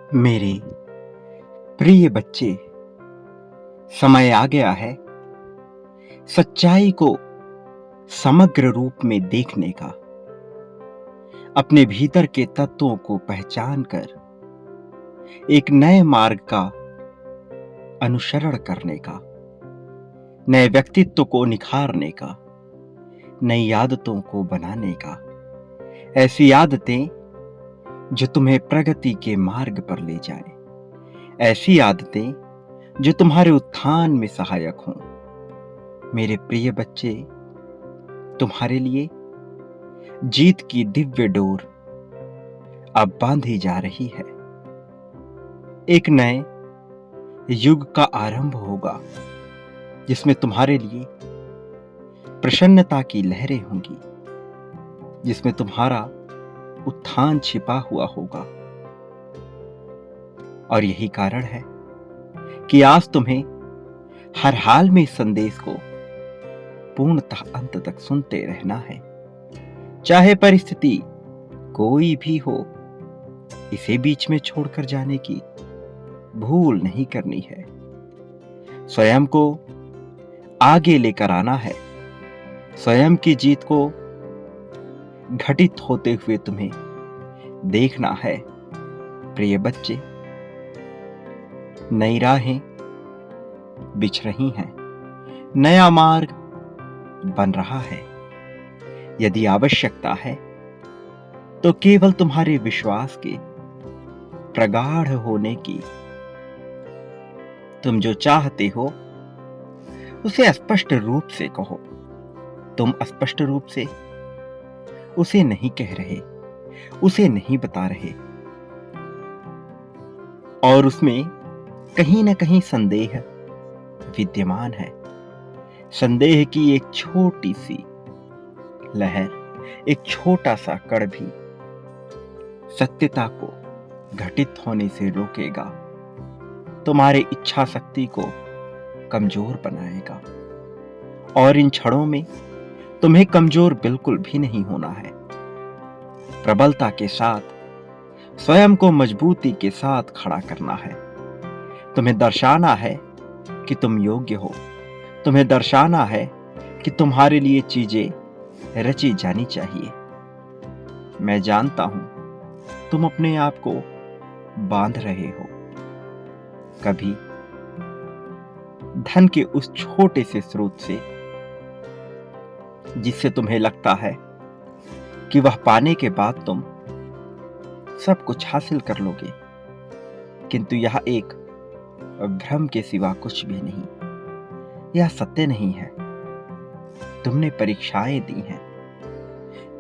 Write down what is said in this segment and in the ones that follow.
मेरे प्रिय बच्चे, समय आ गया है सच्चाई को समग्र रूप में देखने का, अपने भीतर के तत्वों को पहचान कर एक नए मार्ग का अनुसरण करने का, नए व्यक्तित्व को निखारने का, नई आदतों को बनाने का, ऐसी आदतें जो तुम्हें प्रगति के मार्ग पर ले जाए, ऐसी आदतें जो तुम्हारे उत्थान में सहायक हों। मेरे प्रिय बच्चे, तुम्हारे लिए जीत की दिव्य डोर अब बांधी जा रही है। एक नए युग का आरंभ होगा जिसमें तुम्हारे लिए प्रसन्नता की लहरें होंगी, जिसमें तुम्हारा उत्थान छिपा हुआ होगा। और यही कारण है कि आज तुम्हें हर हाल में इस संदेश को पूर्णतः अंत तक सुनते रहना है, चाहे परिस्थिति कोई भी हो। इसे बीच में छोड़कर जाने की भूल नहीं करनी है। स्वयं को आगे लेकर आना है। स्वयं की जीत को घटित होते हुए तुम्हें देखना है। प्रिय बच्चे, नई राहें बिछ रही हैं, नया मार्ग बन रहा है। यदि आवश्यकता है तो केवल तुम्हारे विश्वास के प्रगाढ़ होने की। तुम जो चाहते हो उसे स्पष्ट रूप से कहो। तुम स्पष्ट रूप से उसे नहीं कह रहे, उसे नहीं बता रहे, और उसमें कहीं ना कहीं संदेह विद्यमान है। संदेह की एक छोटी सी लहर, एक छोटा सा कण भी सत्यता को घटित होने से रोकेगा, तुम्हारी इच्छा शक्ति को कमजोर बनाएगा। और इन क्षणों में तुम्हें कमजोर बिल्कुल भी नहीं होना है। प्रबलता के साथ स्वयं को मजबूती के साथ खड़ा करना है। तुम्हें दर्शाना है कि तुम योग्य हो। तुम्हें दर्शाना है कि तुम्हारे लिए चीजें रची जानी चाहिए। मैं जानता हूं तुम अपने आप को बांध रहे हो, कभी धन के उस छोटे से स्रोत से जिससे तुम्हें लगता है कि वह पाने के बाद तुम सब कुछ हासिल कर लोगे, किंतु यह एक भ्रम के सिवा कुछ भी नहीं। यह सत्य नहीं है। तुमने परीक्षाएं दी हैं,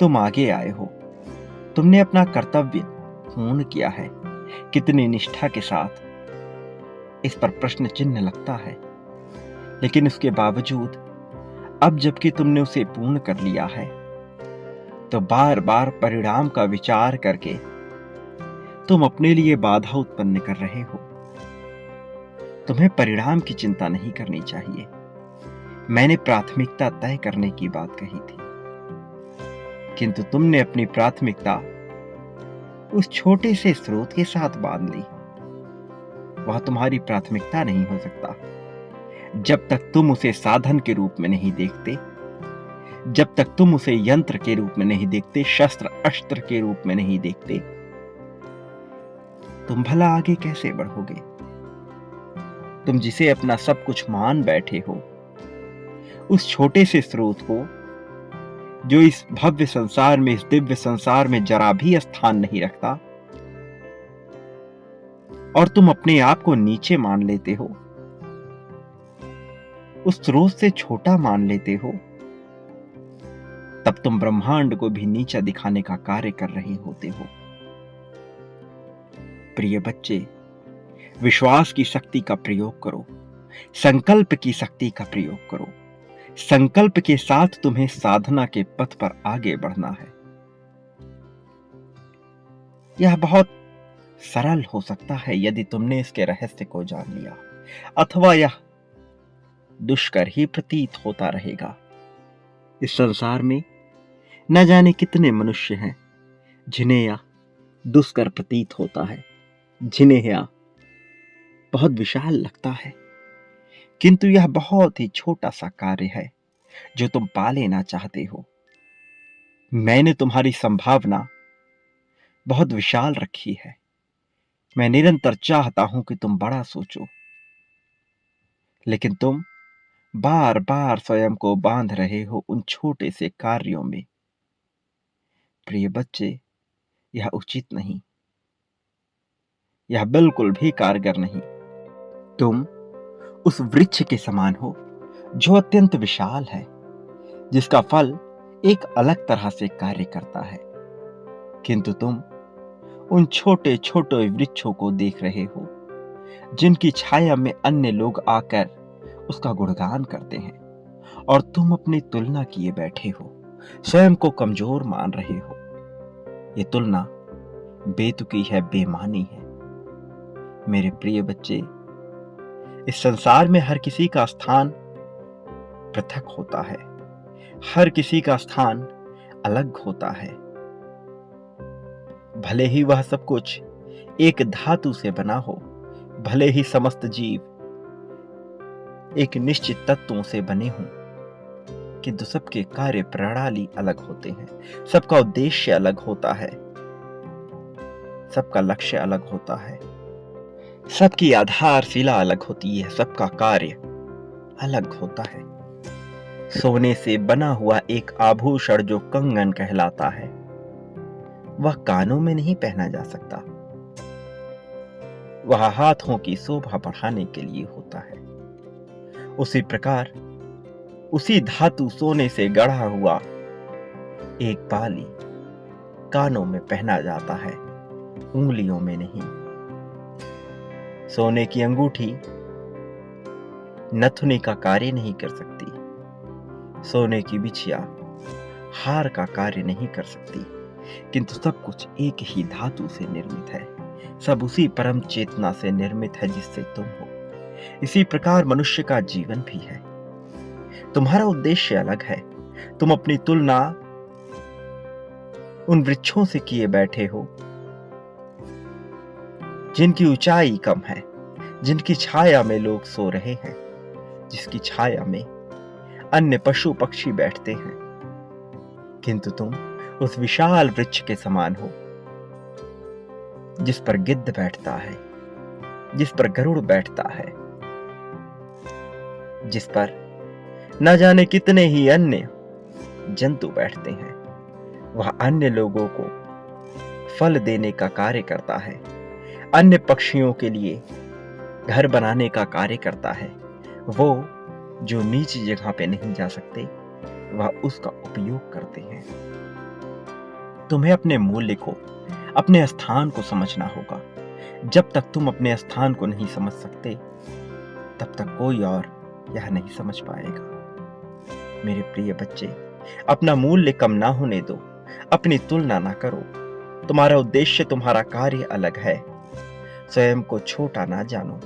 तुम आगे आए हो, तुमने अपना कर्तव्य पूर्ण किया है। कितनी निष्ठा के साथ, इस पर प्रश्न चिन्ह लगता है। लेकिन उसके बावजूद अब जबकि तुमने उसे पूर्ण कर लिया है, तो बार बार परिणाम का विचार करके तुम अपने लिए बाधा उत्पन्न कर रहे हो। तुम्हें परिणाम की चिंता नहीं करनी चाहिए। मैंने प्राथमिकता तय करने की बात कही थी, किंतु तुमने अपनी प्राथमिकता उस छोटे से स्रोत के साथ बांध ली। वह तुम्हारी प्राथमिकता नहीं हो सकता जब तक तुम उसे साधन के रूप में नहीं देखते, जब तक तुम उसे यंत्र के रूप में नहीं देखते, शस्त्र अस्त्र के रूप में नहीं देखते। तुम भला आगे कैसे बढ़ोगे? तुम जिसे अपना सब कुछ मान बैठे हो, उस छोटे से स्रोत को जो इस भव्य संसार में, इस दिव्य संसार में जरा भी स्थान नहीं रखता, और तुम अपने आप को नीचे मान लेते हो, उस स्रोत से छोटा मान लेते हो, तब तुम ब्रह्मांड को भी नीचा दिखाने का कार्य कर रहे होते हो। प्रिय बच्चे, विश्वास की शक्ति का प्रयोग करो, संकल्प की शक्ति का प्रयोग करो। संकल्प के साथ तुम्हें साधना के पथ पर आगे बढ़ना है। यह बहुत सरल हो सकता है यदि तुमने इसके रहस्य को जान लिया, अथवा यह दुष्कर ही प्रतीत होता रहेगा। इस संसार में न जाने कितने मनुष्य हैं जिन्हें यह दुष्कर प्रतीत होता है, जिन्हें यहाँ बहुत विशाल लगता है, किंतु यह बहुत ही छोटा सा कार्य है जो तुम पा लेना चाहते हो। मैंने तुम्हारी संभावना बहुत विशाल रखी है। मैं निरंतर चाहता हूं कि तुम बड़ा सोचो, लेकिन तुम बार बार स्वयं को बांध रहे हो उन छोटे से कार्यों में। प्रिय बच्चे, यह उचित नहीं, यह बिल्कुल भी कारगर नहीं। तुम उस वृक्ष के समान हो जो अत्यंत विशाल है, जिसका फल एक अलग तरह से कार्य करता है, किंतु तुम उन छोटे छोटे वृक्षों को देख रहे हो जिनकी छाया में अन्य लोग आकर उसका गुणगान करते हैं, और तुम अपनी तुलना किए बैठे हो, स्वयं को कमजोर मान रहे हो। ये तुलना बेतुकी है, बेमानी है। मेरे प्रिय बच्चे, इस संसार में हर किसी का स्थान पृथक होता है, हर किसी का स्थान अलग होता है। भले ही वह सब कुछ एक धातु से बना हो, भले ही समस्त जीव एक निश्चित तत्वों से बने हों, किंतु सबके कार्य प्रणाली अलग होते हैं, सबका उद्देश्य अलग होता है, सबका लक्ष्य अलग होता है, सबकी आधारशिला अलग होती है, सबका कार्य अलग होता है। सोने से बना हुआ एक आभूषण जो कंगन कहलाता है, वह कानों में नहीं पहना जा सकता, वह हाथों की शोभा बढ़ाने के लिए होता है। उसी प्रकार उसी धातु सोने से गढ़ा हुआ एक बाली कानों में पहना जाता है, उंगलियों में नहीं। सोने की अंगूठी नथुनी का कार्य नहीं कर सकती, सोने की बिछिया हार का कार्य नहीं कर सकती, किंतु सब कुछ एक ही धातु से निर्मित है, सब उसी परम चेतना से निर्मित है जिससे तुम हो। इसी प्रकार मनुष्य का जीवन भी है। तुम्हारा उद्देश्य अलग है। तुम अपनी तुलना उन वृक्षों से किए बैठे हो जिनकी ऊंचाई कम है, जिनकी छाया में लोग सो रहे हैं, जिसकी छाया में अन्य पशु पक्षी बैठते हैं, किंतु तुम उस विशाल वृक्ष के समान हो जिस पर गिद्ध बैठता है, जिस पर गरुड़ बैठता है, जिस पर न जाने कितने ही अन्य जंतु बैठते हैं। वह अन्य लोगों को फल देने का कार्य करता है, अन्य पक्षियों के लिए घर बनाने का कार्य करता है। वो जो नीची जगह पे नहीं जा सकते, वह उसका उपयोग करते हैं। तुम्हें अपने मूल्य को, अपने स्थान को समझना होगा। जब तक तुम अपने स्थान को नहीं समझ सकते, तब तक कोई और यह नहीं समझ पाएगा। मेरे प्रिय बच्चे, अपना मूल्य कम ना होने दो, अपनी तुलना ना करो। तुम्हारा उद्देश्य, तुम्हारा कार्य अलग है। स्वयं को छोटा ना जानो।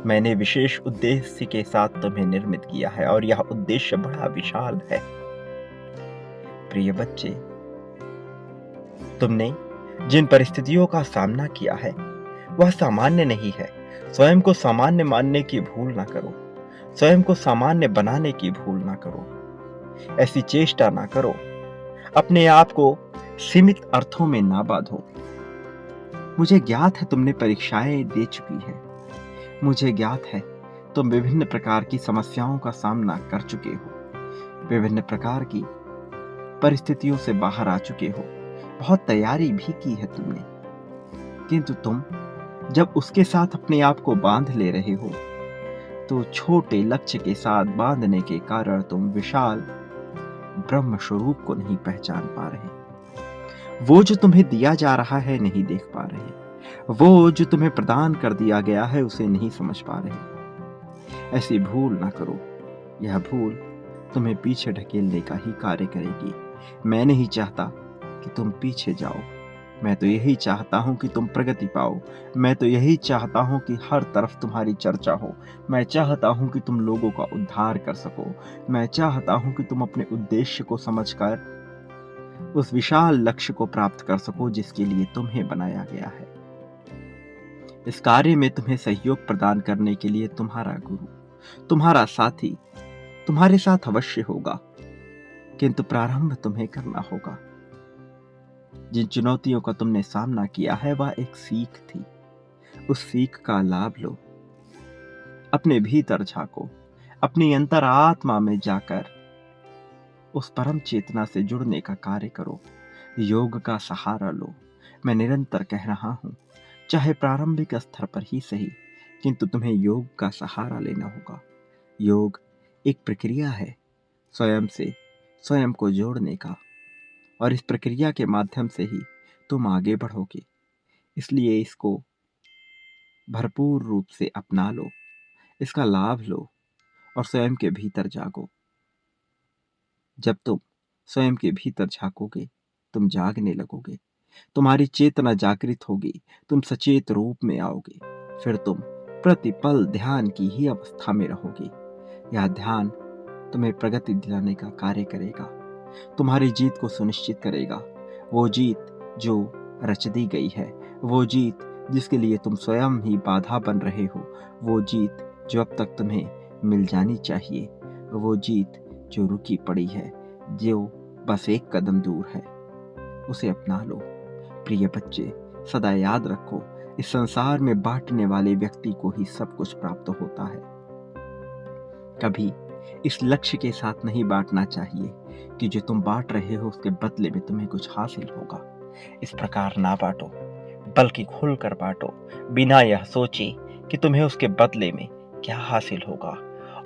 मैंने विशेष उद्देश्य के साथ तुम्हें निर्मित किया है, और यह उद्देश्य बड़ा विशाल है। प्रिय बच्चे, तुमने जिन परिस्थितियों का सामना किया है वह सामान्य नहीं है। स्वयं को सामान्य मानने की भूल ना करो, स्वयं को सामान्य बनाने की भूल ना करो, ऐसी चेष्टा ना करो। अपने आप को सीमित अर्थों में ना बांधो। मुझे ज्ञात है तुमने परीक्षाएं दे चुकी है, मुझे ज्ञात है तुम विभिन्न प्रकार की समस्याओं का सामना कर चुके हो, विभिन्न प्रकार की परिस्थितियों से बाहर आ चुके हो, बहुत तैयारी भी की है तुमने, किंतु तुम जब उसके साथ अपने आप को बांध ले रहे हो, तो छोटे लक्ष्य के साथ बांधने के कारण तुम विशाल ब्रह्म स्वरूप को नहीं पहचान पा रहे। वो जो तुम्हें दिया जा रहा है नहीं देख पा रहे, वो जो तुम्हें प्रदान कर दिया गया है उसे नहीं समझ पा रहे। ऐसी भूल ना करो, यह भूल तुम्हें पीछे ढकेलने का ही कार्य करेगी। मैं नहीं चाहता कि तुम पीछे जाओ, मैं तो यही चाहता हूं कि तुम प्रगति पाओ। मैं तो यही चाहता हूं कि हर तरफ तुम्हारी चर्चा हो। मैं चाहता हूं कि तुम लोगों का उद्धार कर सको। मैं चाहता हूं कि तुम अपने उद्देश्य को समझकर उस विशाल लक्ष्य को प्राप्त कर सको जिसके लिए तुम्हें बनाया गया है। इस कार्य में तुम्हें सहयोग प्रदान करने के लिए तुम्हारा गुरु, तुम्हारा साथी तुम्हारे साथ अवश्य होगा, किंतु प्रारंभ तुम्हें करना होगा। जिन चुनौतियों का तुमने सामना किया है वह एक सीख थी। उस सीख का लाभ लो, अपने भीतर झांको, अपनी अंतरात्मा में जाकर उस परम चेतना से जुड़ने का कार्य करो, योग का सहारा लो। मैं निरंतर कह रहा हूं, चाहे प्रारंभिक स्तर पर ही सही, किंतु तुम्हें योग का सहारा लेना होगा। योग एक प्रक्रिया है स्वयं से स्वयं को जोड़ने का, और इस प्रक्रिया के माध्यम से ही तुम आगे बढ़ोगे। इसलिए इसको भरपूर रूप से अपना लो, इसका लाभ लो और स्वयं के भीतर जागो। जब तुम स्वयं के भीतर झांकोगे, तुम जागने लगोगे, तुम्हारी चेतना जागृत होगी, तुम सचेत रूप में आओगे। फिर तुम प्रतिपल ध्यान की ही अवस्था में रहोगे। यह ध्यान तुम्हें प्रगति दिलाने का कार्य करेगा, तुम्हारी जीत को सुनिश्चित करेगा। वो जीत जो रच दी गई है, वो जीत जिसके लिए तुम स्वयं ही बाधा बन रहे हो, वो जीत जो अब तक तुम्हें मिल जानी चाहिए, वो जीत जो रुकी पड़ी है, जो बस एक कदम दूर है, उसे अपना लो। प्रिय बच्चे, सदा याद रखो, इस संसार में बांटने वाले व्यक्ति को ही सब कुछ प्राप्त होता है। कभी इस लक्ष्य के साथ नहीं बांटना चाहिए कि जो तुम बांट रहे हो उसके बदले में तुम्हें कुछ हासिल होगा। इस प्रकार ना बांटो, बल्कि खुलकर बांटो, बिना यह सोचे कि तुम्हें उसके बदले में क्या हासिल होगा।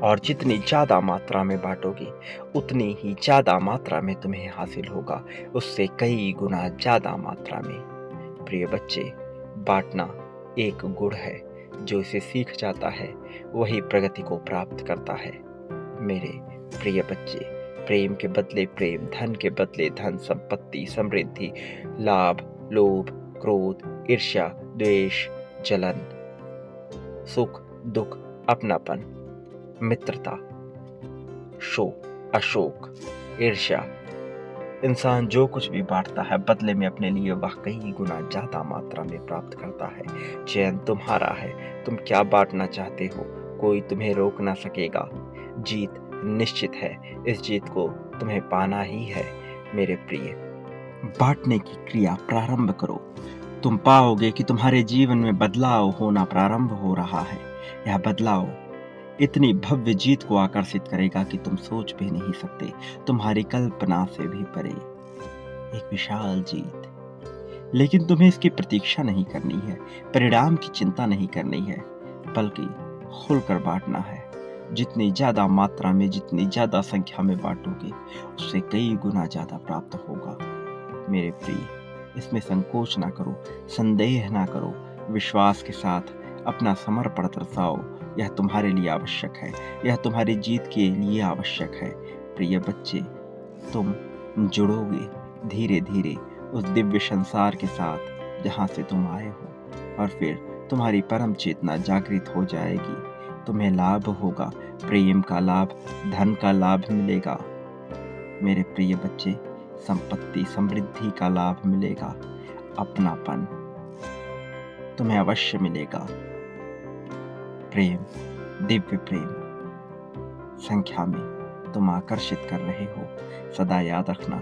और जितनी ज्यादा मात्रा में बांटोगे, उतनी ही ज्यादा मात्रा में तुम्हें हासिल होगा, उससे कई गुना ज्यादा मात्रा में। प्रिय बच्चे, बांटना एक गुण है, जो इसे सीख जाता है वही प्रगति को प्राप्त करता है। मेरे प्रिय बच्चे, प्रेम के बदले प्रेम, धन के बदले धन, संपत्ति, समृद्धि, लाभ, लोभ, क्रोध, ईर्ष्या, द्वेष, जलन, सुख, दुख, अपनापन, मित्रता, शोक, अशोक, ईर्ष्या, इंसान जो कुछ भी बांटता है बदले में अपने लिए वह कई गुना ज्यादा मात्रा में प्राप्त करता है। चयन तुम्हारा है, तुम क्या बांटना चाहते हो, कोई तुम्हें रोक ना सकेगा। जीत निश्चित है, इस जीत को तुम्हें पाना ही है। मेरे प्रिय, बांटने की क्रिया प्रारंभ करो, तुम पाओगे कि तुम्हारे जीवन में बदलाव होना प्रारंभ हो रहा है। यह बदलाव इतनी भव्य जीत को आकर्षित करेगा कि तुम सोच भी नहीं सकते, तुम्हारी कल्पना से भी परे एक विशाल जीत। लेकिन तुम्हें इसकी प्रतीक्षा नहीं करनी है, परिणाम की चिंता नहीं करनी है, बल्कि खुलकर बांटना है। जितनी ज्यादा मात्रा में, जितनी ज्यादा संख्या में बांटोगे, उससे कई गुना ज्यादा प्राप्त होगा। मेरे प्रिय, इसमें संकोच ना करो, संदेह ना करो, विश्वास के साथ अपना समर्पण दर्शाओ। यह तुम्हारे लिए आवश्यक है, यह तुम्हारी जीत के लिए आवश्यक है। प्रिय बच्चे, तुम जुड़ोगे धीरे धीरे उस दिव्य संसार के साथ जहां से तुम आए हो, और फिर तुम्हारी परम चेतना जागृत हो जाएगी। तुम्हें लाभ होगा, प्रेम का लाभ, धन का लाभ मिलेगा। मेरे प्रिय बच्चे, संपत्ति, समृद्धि का लाभ मिलेगा, अपनापन तुम्हें अवश्य मिलेगा। प्रेम, दिव्य प्रेम संख्या में तुम आकर्षित कर रहे हो। सदा याद रखना,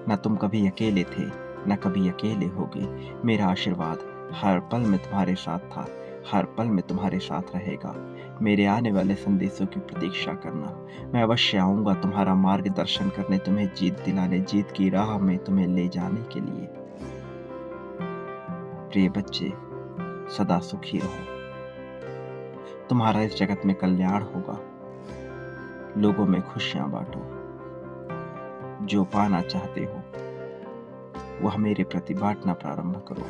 न तुम कभी अकेले थे, न कभी अकेले होगे। मेरा आशीर्वाद हर पल में तुम्हारे साथ था, हर पल में तुम्हारे साथ रहेगा। मेरे आने वाले संदेशों की प्रतीक्षा करना, मैं अवश्य आऊंगा तुम्हारा मार्गदर्शन करने, तुम्हें जीत दिलाने, जीत की राह में तुम्हें ले जाने के लिए। प्रिय बच्चे, सदा सुखी रहो, तुम्हारा इस जगत में कल्याण होगा। लोगों में खुशियां बांटो, जो पाना चाहते हो वह मेरे प्रति बांटना प्रारंभ करो,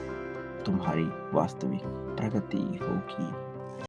तुम्हारी वास्तविक प्रगति होगी।